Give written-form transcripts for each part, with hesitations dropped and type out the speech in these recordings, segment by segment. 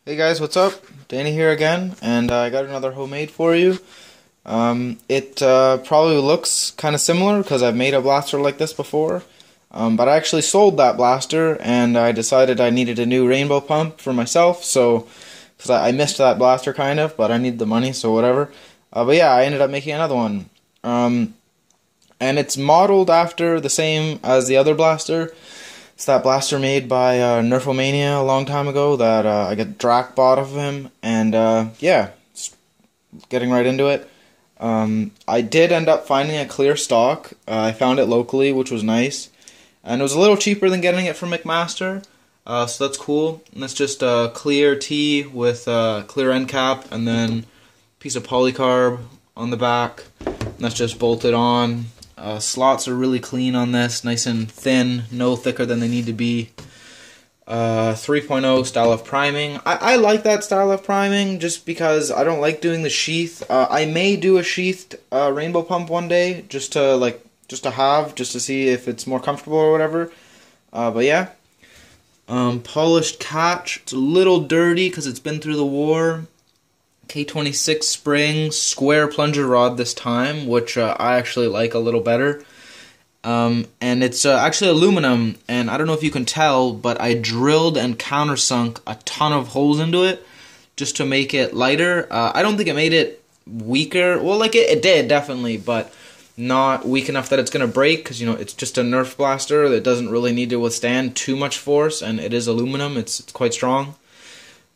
Hey guys, what's up? Danny here again, and I got another homemade for you. It probably looks kind of similar because I've made a blaster like this before, but I actually sold that blaster, and I decided I needed a new rainbow pump for myself, so because I missed that blaster kind of, but I need the money, so whatever. But yeah, I ended up making another one, and it's modeled after the same as the other blaster. It's that blaster made by Nerfomania a long time ago that I got Drac bought of him, and yeah, just getting right into it. I did end up finding a clear stock. I found it locally, which was nice, and it was a little cheaper than getting it from McMaster, so that's cool. And it's just a clear tee with a clear end cap, and then a piece of polycarb on the back, and that's just bolted on. Slots are really clean on this, nice and thin, no thicker than they need to be. 3.0 style of priming. I like that style of priming just because I don't like doing the sheath. I may do a sheathed rainbow pump one day just to see if it's more comfortable or whatever. But yeah. Polished catch. It's a little dirty because it's been through the war. K26 spring, square plunger rod this time, which I actually like a little better. And it's actually aluminum, and I don't know if you can tell, but I drilled and countersunk a ton of holes into it just to make it lighter. I don't think it made it weaker. Well, like it did, definitely, but not weak enough that it's going to break, because, you know, it's just a Nerf blaster that doesn't really need to withstand too much force, and it is aluminum. It's quite strong.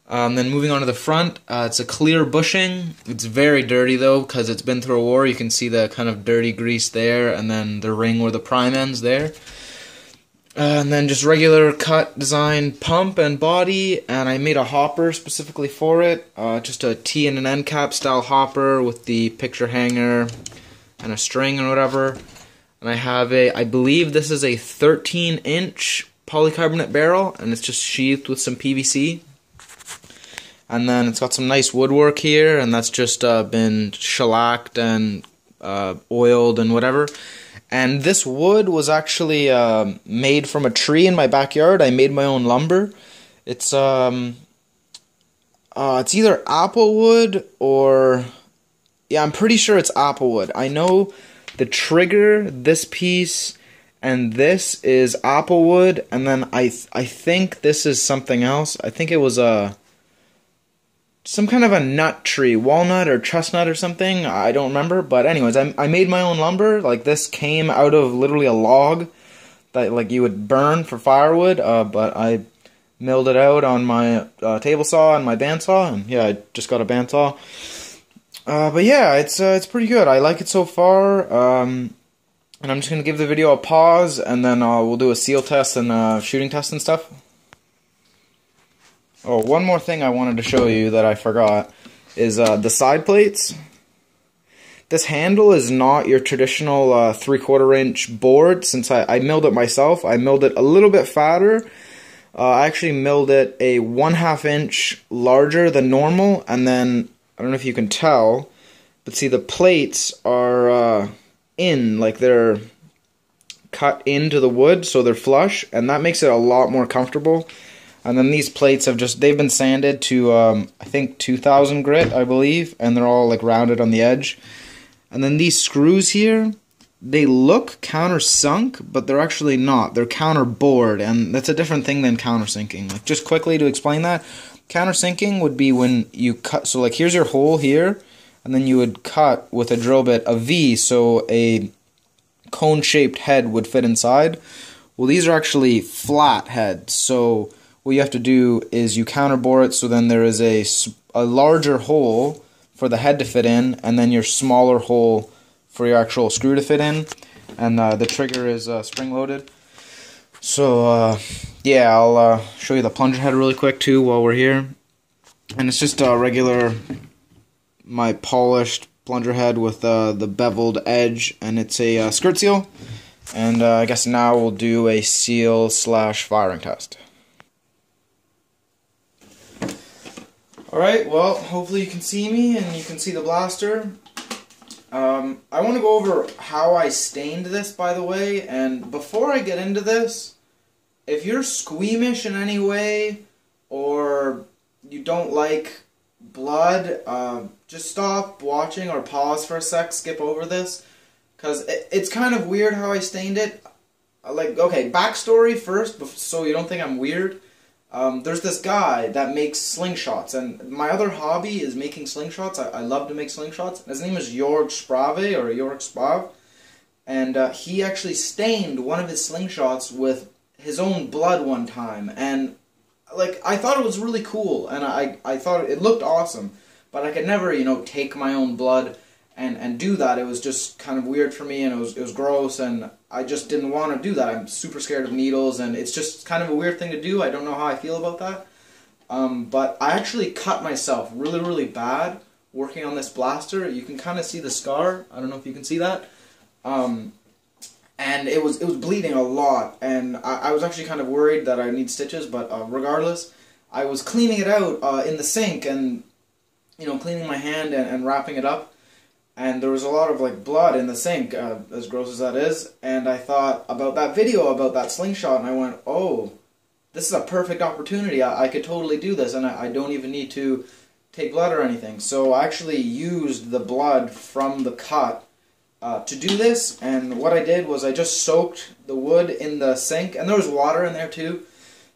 Then moving on to the front, it's a clear bushing. It's very dirty though because it's been through a war. You can see the kind of dirty grease there, and then the ring where the prime ends there. And then just regular cut design pump and body, and I made a hopper specifically for it. Just a T and an end cap style hopper with the picture hanger and a string and whatever. And I have I believe this is a 13-inch polycarbonate barrel, and it's just sheathed with some PVC. And then it's got some nice woodwork here, and that's just been shellacked and oiled and whatever. And this wood was actually made from a tree in my backyard. I made my own lumber. It's either applewood or... yeah, I'm pretty sure it's applewood. I know the trigger, this piece, and this is applewood, and then I think this is something else. I think it was some kind of a nut tree, walnut or chestnut or something, I don't remember, but anyways, I made my own lumber. Like, this came out of literally a log that, like, you would burn for firewood, but I milled it out on my table saw and my bandsaw, and yeah, I just got a bandsaw. But yeah, it's pretty good. I like it so far, and I'm just going to give the video a pause, and then we'll do a seal test and shooting test and stuff. Oh, one more thing I wanted to show you that I forgot is the side plates. This handle is not your traditional 3/4 inch board. Since I milled it myself, I milled it a little bit fatter. I actually milled it a 1/2 inch larger than normal, and then, I don't know if you can tell, but see, the plates are like they're cut into the wood, so they're flush, and that makes it a lot more comfortable. And then these plates they've been sanded to, I think 2000 grit, I believe, and they're all like rounded on the edge. And then these screws here, they look countersunk, but they're actually not. They're counterbored, and that's a different thing than countersinking. Like, just quickly to explain that, countersinking would be when you cut, so like here's your hole here, and then you would cut with a drill bit a V, so a cone-shaped head would fit inside. Well, these are actually flat heads, so what you have to do is you counterbore it, so then there is a larger hole for the head to fit in, and then your smaller hole for your actual screw to fit in, and the trigger is spring-loaded. So, yeah, I'll show you the plunger head really quick, too, while we're here. And it's just a regular, my polished plunger head with the beveled edge, and it's a skirt seal. And I guess now we'll do a seal/firing test. Alright, well, hopefully you can see me and you can see the blaster. I want to go over how I stained this, by the way, and before I get into this, if you're squeamish in any way, or you don't like blood, just stop watching or pause for a sec, skip over this, because it's kind of weird how I stained it. Like, okay, backstory first, so you don't think I'm weird. There's this guy that makes slingshots, and my other hobby is making slingshots. I love to make slingshots. His name is Jorg Sprave, or Jorg Sprav, and he actually stained one of his slingshots with his own blood one time, and like, I thought it was really cool, and I thought it looked awesome, but I could never, you know, take my own blood and do that. It was just kind of weird for me, and it was gross, and I just didn't want to do that. I'm super scared of needles, and it's just kind of a weird thing to do. I don't know how I feel about that. But I actually cut myself really, really bad working on this blaster. You can kind of see the scar. I don't know if you can see that. And it was bleeding a lot, and I was actually kind of worried that I need stitches, but regardless, I was cleaning it out in the sink, and, you know, cleaning my hand and wrapping it up, and there was a lot of, like, blood in the sink, as gross as that is, and I thought about that video about that slingshot, and I went, oh, this is a perfect opportunity. I could totally do this, and I don't even need to take blood or anything. So I actually used the blood from the cut to do this, and what I did was I just soaked the wood in the sink, and there was water in there too,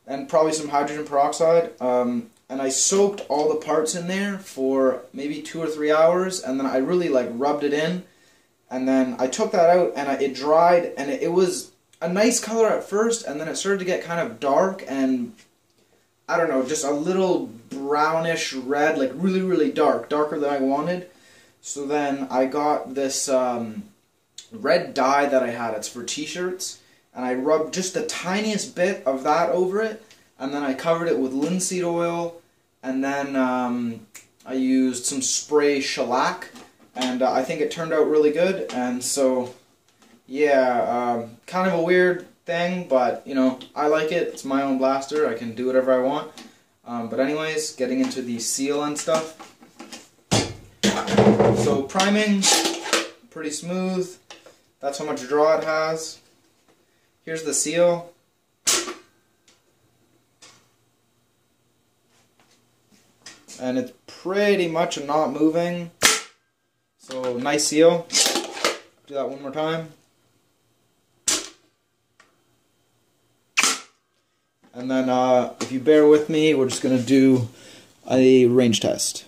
and probably some hydrogen peroxide, and I soaked all the parts in there for maybe 2 or 3 hours, and then I really like rubbed it in, and then I took that out, and it dried, and it was a nice color at first, and then it started to get kind of dark, and I don't know, just a little brownish red, like really, really dark, darker than I wanted. So then I got this red dye that I had. It's for t-shirts, and I rubbed just the tiniest bit of that over it, and then I covered it with linseed oil, and then I used some spray shellac, and I think it turned out really good. And so, yeah, kind of a weird thing, but, you know, I like it. It's my own blaster. I can do whatever I want. But anyways, getting into the seal and stuff. So priming, pretty smooth. That's how much draw it has. Here's the seal. And it's pretty much not moving. So nice seal. Do that one more time. And then if you bear with me, we're just going to do a range test.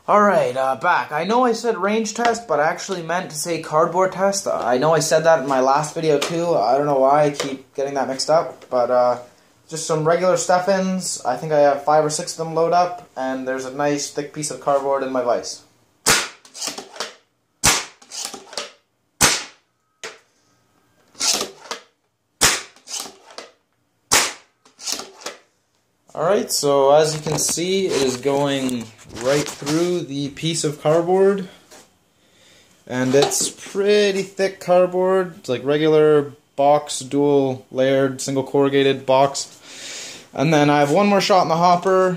Alright, back. I know I said range test, but I actually meant to say cardboard test. I know I said that in my last video too. I don't know why I keep getting that mixed up. But just some regular stuff-ins. I think I have 5 or 6 of them load up. And there's a nice thick piece of cardboard in my vise. Alright, so as you can see, it is going right through the piece of cardboard. And it's pretty thick cardboard. It's like regular box, dual layered, single corrugated box. And then I have one more shot in the hopper.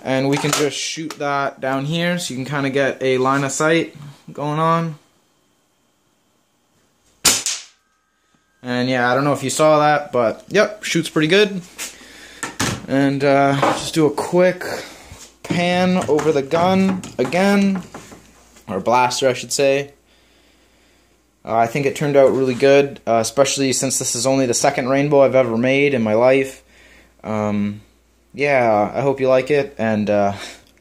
And we can just shoot that down here so you can kind of get a line of sight going on. And yeah, I don't know if you saw that, but yep, shoots pretty good. And just do a quick pan over the gun again, or blaster I should say. I think it turned out really good, especially since this is only the second rainbow I've ever made in my life. Yeah, I hope you like it, and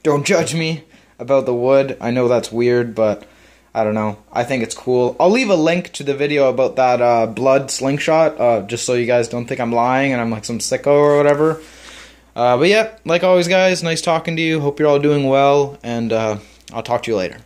don't judge me about the wood. I know that's weird, but I don't know. I think it's cool. I'll leave a link to the video about that blood slingshot, just so you guys don't think I'm lying and I'm like some sicko or whatever. But yeah, like always guys, nice talking to you. Hope you're all doing well, and I'll talk to you later.